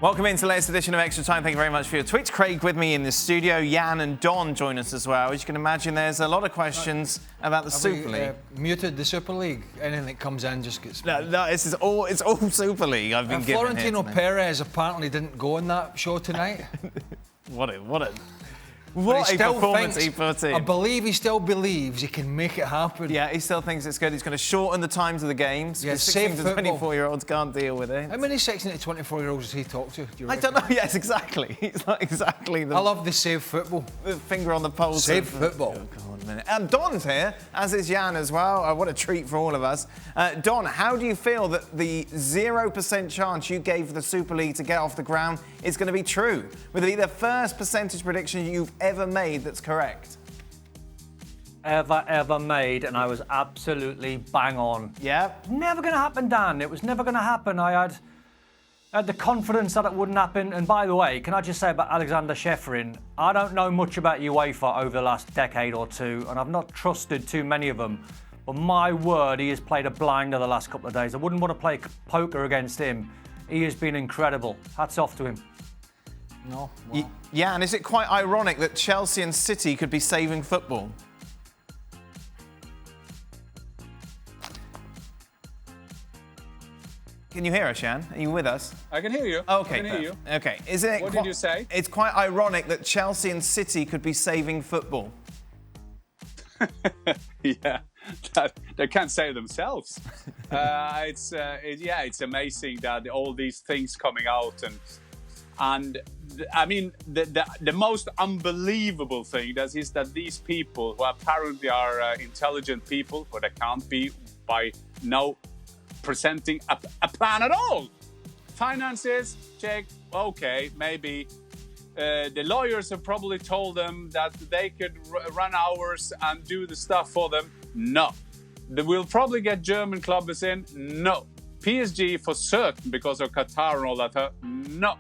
Welcome into the latest edition of Extra Time. Thank you very much for your tweets. Craig with me in the studio. Jan and Don join us as well. As you can imagine, there's a lot of questions about the Super League. Muted the Super League. Anything that comes in just gets... No, it's all Super League I've been given Florentino Perez apparently didn't go on that show tonight. What a performance he put in. I believe he still believes he can make it happen. Yeah, he still thinks it's good. He's going to shorten the times of the games. Yeah, 16 to 24-year-olds can't deal with it. How many 16 to 24-year-olds does he talk to? I don't know. Yes, exactly. He's not exactly the... I love the save football. The finger on the pulse. Save football. Oh, God, a minute. And Don's here, as is Jan as well. What a treat for all of us. Don, how do you feel that the 0% chance you gave the Super League to get off the ground is going to be true? Will it be the first percentage prediction you've ever made that's correct? Ever made, and I was absolutely bang on. Yeah. Never going to happen, Dan. It was never going to happen. I had the confidence that it wouldn't happen. And by the way, can I just say about Alexander Shefrin, I don't know much about UEFA over the last decade or two, and I've not trusted too many of them. But my word, he has played a blinder the last couple of days. I wouldn't want to play poker against him. He has been incredible. Hats off to him. No. Wow. Yeah, and is it quite ironic that Chelsea and City could be saving football? Can you hear us, Jan? Are you with us? I can hear you. Okay, I can hear you. Okay. Is it? What did you say? It's quite ironic that Chelsea and City could be saving football. Yeah, they can't save themselves. It's amazing that all these things coming out and I mean the most unbelievable thing is that these people who apparently are intelligent people, but they can't be by no presenting a plan at all. Finances, check, okay, maybe. The lawyers have probably told them that they could run hours and do the stuff for them. No. They will probably get German clubs in. No. PSG for certain because of Qatar and all that. No.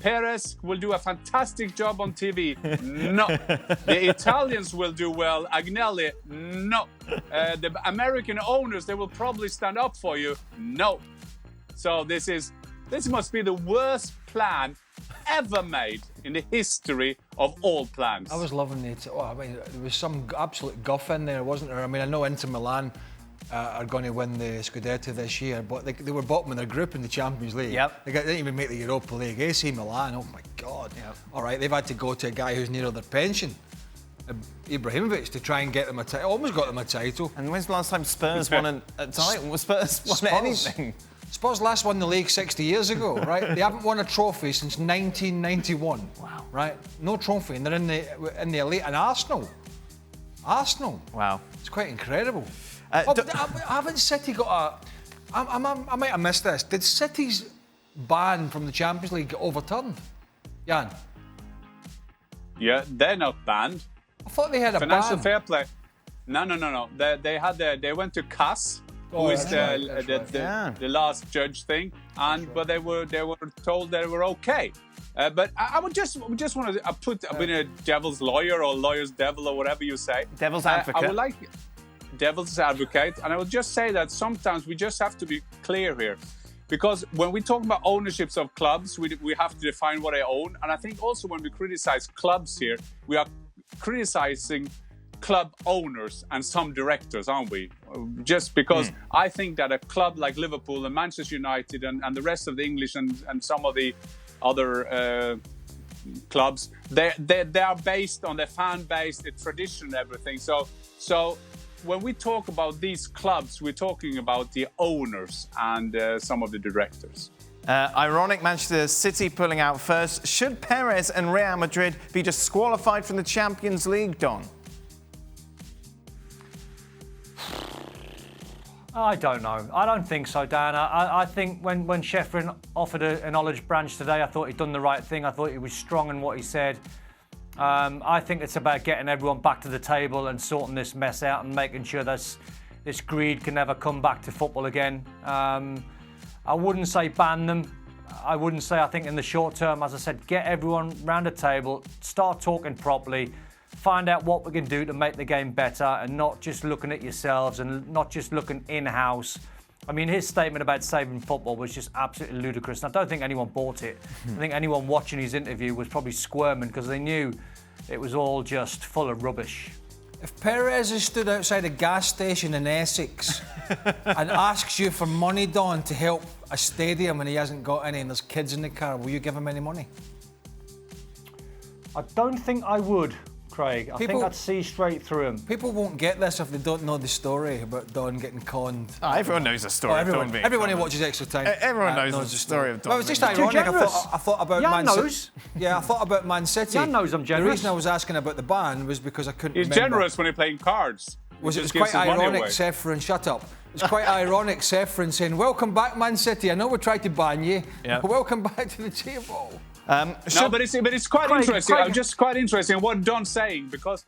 Perez will do a fantastic job on TV. No. The Italians will do well. Agnelli. No. The American owners, they will probably stand up for you. No. So this must be the worst plan ever made in the history of all plans. I was loving it. Oh, I mean, there was some absolute guff in there, wasn't there? I mean, I know Inter Milan are going to win the Scudetto this year, but they were bottom in their group in the Champions League. Yep. They didn't even make the Europa League. AC Milan, oh my God. Yep. All right, they've had to go to a guy who's near their pension, Ibrahimovic, to try and get them a title. Almost got them a title. And when's the last time Spurs won a title? Spurs won anything? Spurs last won the league 60 years ago, right? They haven't won a trophy since 1991. Wow. Right? No trophy, and they're in the elite. And Arsenal. Wow. It's quite incredible. Haven't City got a... I might have missed this. Did City's ban from the Champions League get overturned? Jan? Yeah, they're not banned. I thought they had a Financial ban. fair play. No. They went to CAS, who is the last judge thing, but they were told they were okay. But I would just want to put I've been a devil's lawyer or lawyer's devil or whatever you say. Devil's advocate. I would like devil's advocate, and I would just say that sometimes we just have to be clear here, because when we talk about ownerships of clubs, we have to define what they own, and I think also when we criticize clubs here, we are criticizing club owners and some directors, aren't we? Just because I think that a club like Liverpool and Manchester United and the rest of the English and some of the other clubs, they are based on their fan base, the tradition and everything. So when we talk about these clubs, we're talking about the owners and some of the directors. Ironic, Manchester City pulling out first. Should Perez and Real Madrid be disqualified from the Champions League, Don? I don't know. I don't think so, Dan. I think when Shefrin offered an olive branch today, I thought he'd done the right thing. I thought he was strong in what he said. I think it's about getting everyone back to the table and sorting this mess out and making sure this greed can never come back to football again. I wouldn't say ban them. I wouldn't say, I think in the short term, as I said, get everyone round the table, start talking properly, find out what we can do to make the game better and not just looking at yourselves and not just looking in-house I mean, his statement about saving football was just absolutely ludicrous. And I don't think anyone bought it. I think anyone watching his interview was probably squirming because they knew it was all just full of rubbish. If Perez has stood outside a gas station in Essex and asks you for money, Don, to help a stadium and he hasn't got any and there's kids in the car, will you give him any money? I don't think I would, Craig. I think I'd see straight through him. People won't get this if they don't know the story about Don getting conned. Oh, everyone knows the story of Don being everyone who conned. watches Extra Time. Everyone knows the story of Don. Well, it was just being ironic. I thought about Jan Man knows. City. Yeah, I thought about Man City. Jan knows I'm generous. The reason I was asking about the ban was because I couldn't remember. He's generous when he's playing cards. It was quite ironic, Sefrin, shut up. It was quite ironic, Sefrin saying, welcome back, Man City. I know we tried to ban you, but welcome back to the table. No, but it's quite interesting. I'm just quite interested in what Don's saying because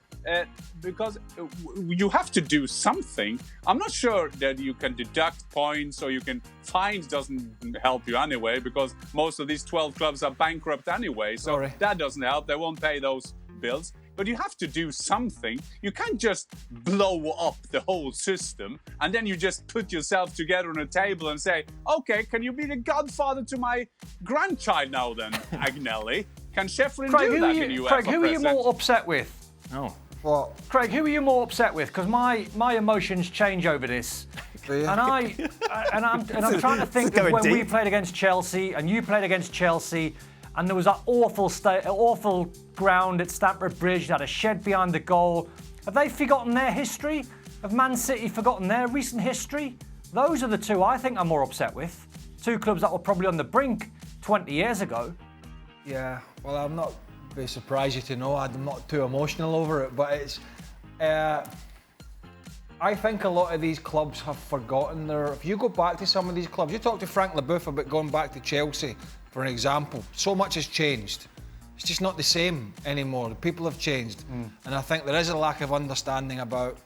you have to do something. I'm not sure that you can deduct points or you can fines doesn't help you anyway because most of these 12 clubs are bankrupt anyway. So that doesn't help. They won't pay those bills. But you have to do something. You can't just blow up the whole system and then you just put yourself together on a table and say, okay, can you be the godfather to my grandchild now then, Agnelli? Can Sheffrin do that in UEFA? Craig, who are you more upset with? Oh. What? Craig, who are you more upset with? Because my emotions change over this. And I'm trying to think of when we played against Chelsea and you played against Chelsea and there was that awful ground at Stamford Bridge that had a shed behind the goal. Have they forgotten their history? Have Man City forgotten their recent history? Those are the two I think I'm more upset with. Two clubs that were probably on the brink 20 years ago. Yeah, well, I'm not very surprised you to know. I'm not too emotional over it, but it's... I think a lot of these clubs have forgotten their... If you go back to some of these clubs, you talk to Frank Leboeuf about going back to Chelsea, for an example. So much has changed. It's just not the same anymore. The people have changed. And I think there is a lack of understanding about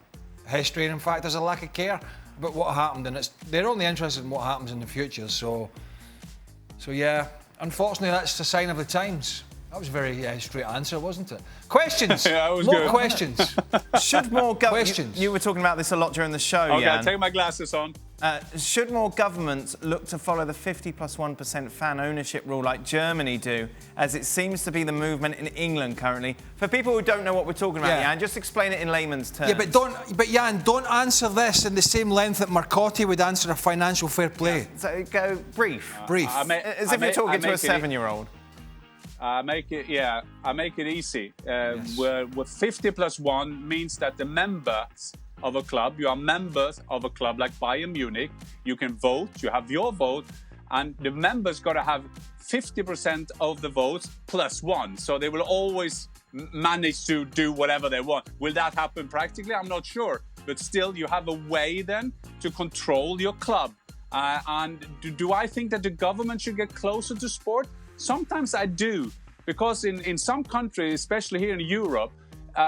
history. And in fact, there's a lack of care about what happened. And they're only interested in what happens in the future. So yeah, unfortunately, that's a sign of the times. That was a very straight answer, wasn't it? Questions. Yeah, it was more good. Questions. Should more questions? You were talking about this a lot during the show, Okay, Jan. I'll take my glasses on. Should more governments look to follow the 50+1% fan ownership rule like Germany do, as it seems to be the movement in England currently? For people who don't know what we're talking about, Jan, just explain it in layman's terms. Yeah, but Jan, don't answer this in the same length that Marcotti would answer a financial fair play. So go brief. Brief. As if you're talking to a 7-year-old. I make it easy. Where 50+1 means that the members of a club, you are members of a club like Bayern Munich, you can vote, you have your vote, and the members got to have 50% of the votes plus one. So they will always manage to do whatever they want. Will that happen practically? I'm not sure. But still, you have a way then to control your club. And do I think that the government should get closer to sport? Sometimes I do, because in some countries, especially here in Europe,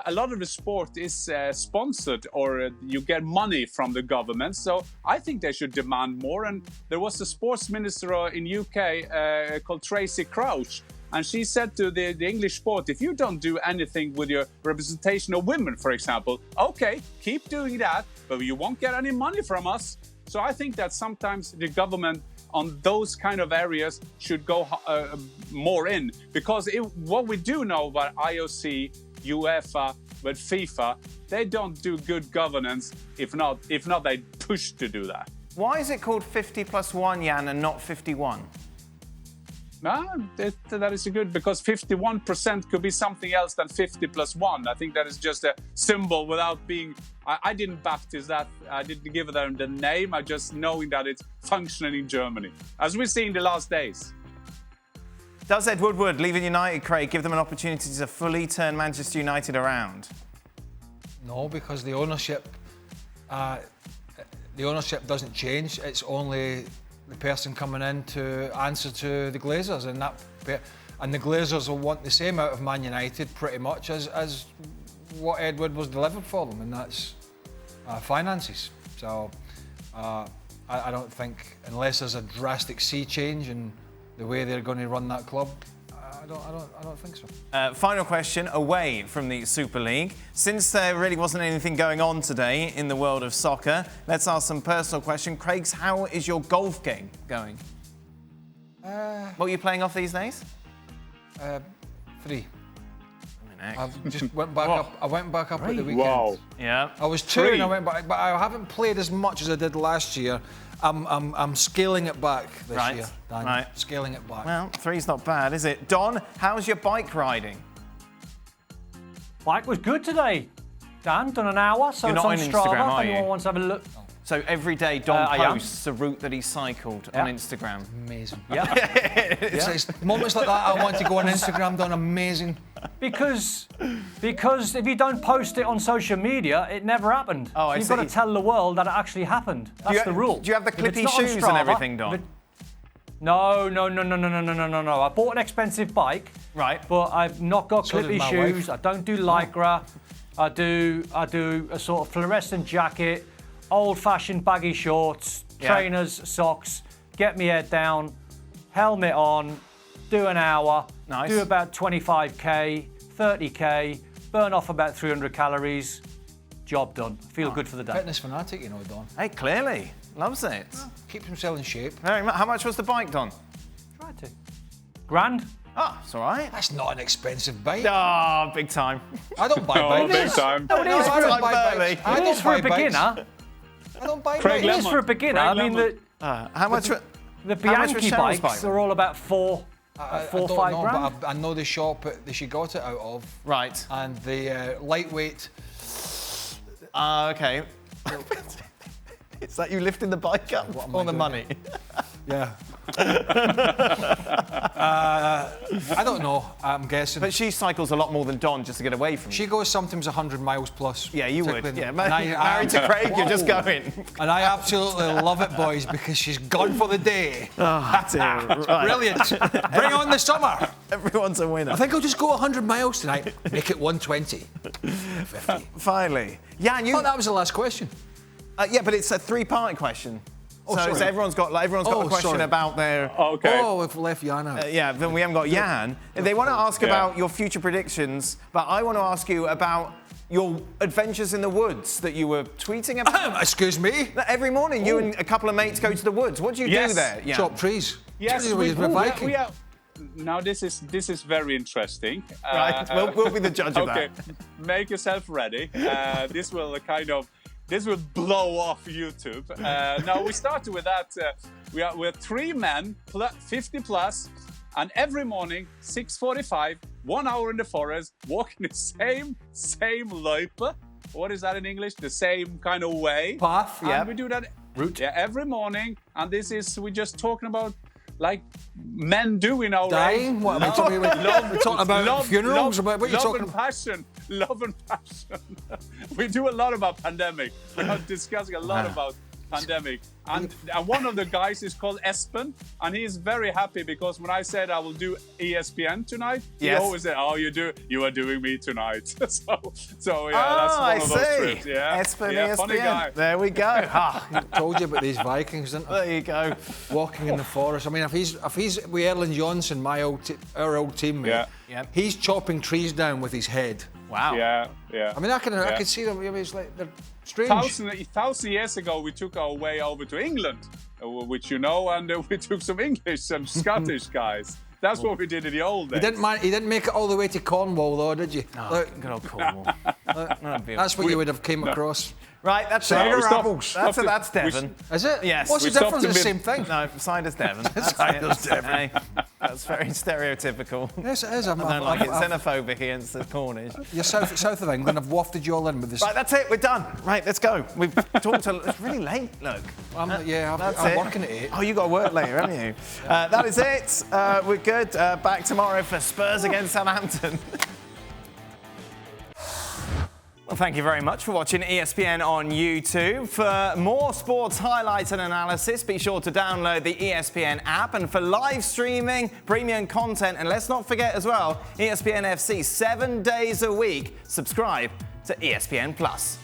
a lot of the sport is sponsored or you get money from the government. So I think they should demand more. And there was a sports minister in UK called Tracy Crouch. And she said to the English sport, if you don't do anything with your representation of women, for example, okay, keep doing that, but you won't get any money from us. So I think that sometimes the government on those kind of areas should go more in. Because what we do know about IOC, UEFA, but FIFA, they don't do good governance. If not, they push to do that. Why is it called 50+1, Jan, and not 51? No, that is good, because 51% could be something else than 50+1. I think that is just a symbol without being... I didn't baptize that. I didn't give them the name. I just knowing that it's functioning in Germany, as we see in the last days. Does Ed Woodward, leaving United, Craig, give them an opportunity to fully turn Manchester United around? No, because the ownership doesn't change. It's only the person coming in to answer to the Glazers, and the Glazers will want the same out of Man United pretty much as what Ed Woodward was delivered for them, and that's finances. So I don't think, unless there's a drastic sea change in the way they're going to run that club, I don't think so. Final question, away from the Super League. Since there really wasn't anything going on today in the world of soccer, let's ask some personal question. Craig's, how is your golf game going? What are you playing off these days? 3. Next. I just went back up. I went back up at the weekend. Wow. Yeah. I was 2 and I went back, but I haven't played as much as I did last year. I'm scaling it back this year, Daniel. Right. Scaling it back. Well, 3's not bad, is it? Don, how's your bike riding? Bike was good today, Dan. Done an hour, so You're it's not on on Strava. Instagram, are If anyone you? wants to have a look. So every day Don I am. posts the route that he cycled on Instagram. Amazing. Yeah. It's moments like that I want to go on Instagram, done amazing. Because if you don't post it on social media, it never happened. Oh, I You've got to see. tell the world that it actually happened. That's the rule. Do you have the If it's clippy not on shoes and Strava, everything, Don? No. I bought an expensive bike. Right. But I've not got So did clippy my shoes. wife. I don't do Lycra. I do a sort of fluorescent jacket, old-fashioned baggy shorts, trainers, socks. Get me head down, helmet on, do an hour, Nice. do about 25k, 30k, burn off about 300 calories. Job done. Feel good for the day. Fitness fanatic, you know, Don. Hey, clearly. Loves it. Keeps himself in shape. Very much. How much was the bike, Don? Try to. Grand. Oh, it's all right. That's not an expensive bike. Ah, big time. I don't buy Oh, bikes. big time. No, it is I for don't a, buy Burley. bikes. I it don't is for a buy bikes. beginner. I don't buy Craig It bikes. is for a beginner. Craig I mean, Lemon. How much? the How much was Bianchi Cheryl's bikes bike? are all about four, I 4 don't 5 know, grand. but I know the shop that she got it out of. Right. And the lightweight. Okay. Is that you lifting the bike up What am for I the doing? money? Yeah. I don't know. I'm guessing. But she cycles a lot more than Don just to get away from She you. goes sometimes 100 miles plus. Yeah, you would. particularly- Yeah, and I- married to Craig, you're just Whoa. going. And I absolutely love it, boys, because she's gone for the day. That's it. Right. Brilliant. Bring on the summer. Everyone's a winner. I think I'll just go 100 miles tonight. Make it 120. 50. Finally. Yeah, and you. Oh, that was the last question. Yeah, but it's a three-part question. Oh, so sorry. everyone's got Oh, a question sorry. about their. Okay. Oh, we've left Jan out. Yeah, then we haven't got Jan. They want to ask Yeah. about your future predictions, but I want to ask you about your adventures in the woods that you were tweeting about. Excuse me. Every morning, you and a couple of mates go to the woods. What do you Yes. do there? Yeah. Chop trees. Yes, Trees with Viking. we are. Now this is very interesting. Right, we'll be the judge of Okay, that. make yourself ready. This will blow off YouTube. Now we started with that. We're 3 men, 50 plus, and every morning 6:45, 1 hour in the forest, walking the same loipe. What is that in English? The same kind of way. Path, And yeah. we do that Route. Yeah, every morning, and we're just talking about like men do in our Dying? age. What, we're talking about funerals? What are you love talking and about? passion. Love and passion. We do a lot about pandemic. We are discussing a lot about pandemic. And one of the guys is called Espen, and he is very happy because when I said I will do ESPN tonight, he Yes. always said, "Oh, you are doing me tonight." so yeah, Oh, that's one I of those see. trips. Yeah, Espen, yeah, funny guy. ESPN. There we go. Ah, Told you about these Vikings, didn't I? there you go. Walking in the forest. I mean, if he's with Erling Johnson, our old teammate, Yeah. Yeah. he's chopping trees down with his head. Wow. Yeah, yeah. I mean, I can see them. I mean, it's like they're strange. Thousand years ago, we took our way over to England, which you know, and we took some English and Scottish guys. That's what we did in the old days. He didn't make it all the way to Cornwall, though, did you? Oh, Look, good old Cornwall. that's what you would have came across. Right, that's Cider it. apples. That's Devon. Is it? Yes. What's We the difference? stopped It's the a same bit- thing. No, cider's Devon. That's Cider's it. Hey, that's very stereotypical. Yes, it is. I don't like it. Xenophobic against the Cornish. You're south of England. I've wafted you all in with this. Right, that's it. We're done. Right, let's go. We've talked it's really late, look. I'm That's I'm it. working at 8. Oh, you got to work later, haven't you? That is it. We're good. Back tomorrow for Spurs against Southampton. Well, thank you very much for watching ESPN on YouTube. For more sports highlights and analysis, be sure to download the ESPN app. And for live streaming, premium content, and let's not forget as well, ESPN FC 7 days a week. Subscribe to ESPN Plus.